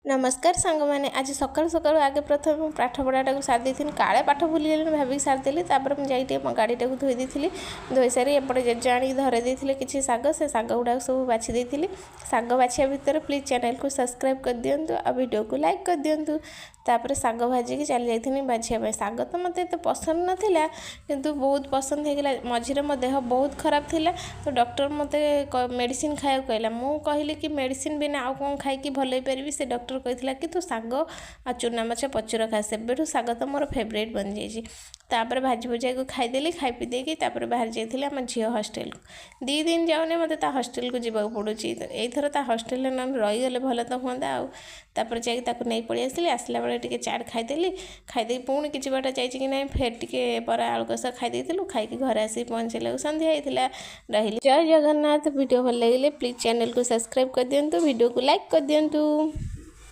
नमस्कार सांग मैंने आज सकाल सकाल आगे प्रथम पाठ पढ़ाटा को सारी थी काले पाठ भूलीगली भाविक सारीदेली मुझे गाड़ी टाक धोई दी धोई सारी एपटे जेजे आनी धरे देते किसी साग से साग गुड़ाक सब बाछी देती साग बाछिया भितर प्लीज चैनल को सब्सक्राइब कर दिंतु आ वीडियो को लाइक कर दिंतु तापर साग भाजिकी चली जाती बाछिया साग तो मत एत पसंद नाला किंतु बहुत पसंद होगा मझे मो देह बहुत खराब थिला तो डॉक्टर मत मेडिसिन खाया कहला मु कहली कि मेडिसिन बिना आउ कौन खाई भल हो पारि से डॉक्टर कहला कि तू साग आ चूना माछ पचर खा से साग तो मोर फेवरेट बन जाइए तापर भाजी भुजा को खाईदेली खाई पी देकी बाहर जाइए आम झील हस्टेल को 2 दिन जाऊनी मत हस्टेल को जीवा पड़ू यथर हस्टेल रहीगले भल तो हाँ आउे जाकि नहीं पलि आसली आसला बेले टे चाट खाईदेली खाईदे पुणी कि बाट जाइए कि ना फेर टे बरा आलू कषा खाई खाई घर आसी पहुँचला संध्या होता रही जय जगन्नाथ वीडियो भल लगे प्लीज चैनल को सब्सक्राइब कर दिंतु वीडियो को लाइक कर दिंतु।